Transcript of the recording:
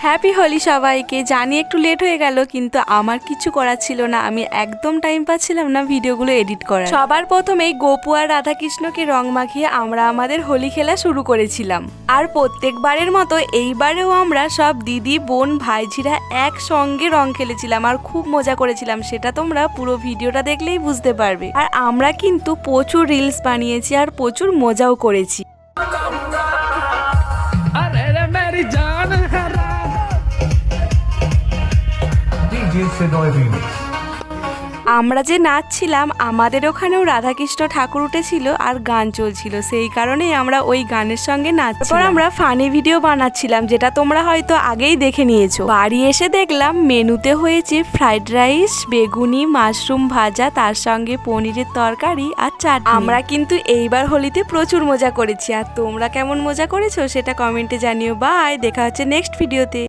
Happy Holi সবাইকে। জানি একটু লেট হয়ে গেল, কিন্তু আমার কিছু করার ছিল না, আমি একদম টাইম পাচ্ছিলাম না ভিডিওগুলো এডিট করার। সবার প্রথমেই গোপু আর রাধাকৃষ্ণকে রং মাখিয়ে আমরা আমাদের হোলি খেলা শুরু করেছিলাম। আর প্রত্যেকবারের মতো এইবারেও আমরা সব দিদি বোন ভাইঝিরা একসঙ্গে রং খেলেছিলাম আর খুব মজা করেছিলাম। সেটা তোমরা পুরো ভিডিওটা দেখলেই বুঝতে পারবে। আর আমরা কিন্তু প্রচুর রিলস বানিয়েছি আর প্রচুর মজাও করেছি। আমরা যে নাচছিলাম, আমাদের ওখানেও রাধাকৃষ্ণ ঠাকুর উঠেছিল আর গান চলছিল, সেই কারণেই আমরা ওই গানের সঙ্গে নাচছিলাম। আমরা ফানি ভিডিও বানাচ্ছিলাম, যেটা তোমরা হয়তো আগেই দেখে নিয়েছো। বাড়ি এসে দেখলাম মেনুতে হয়েছে ফ্রাইড রাইস, বেগুনি, মাশরুম ভাজা, তার সঙ্গে পনিরের তরকারি আর চাটনি। আমরা কিন্তু এইবার হোলিতে প্রচুর মজা করেছি। আর তোমরা কেমন মজা করেছো সেটা কমেন্টে জানিও। বাই, দেখা হচ্ছে নেক্সট ভিডিওতে।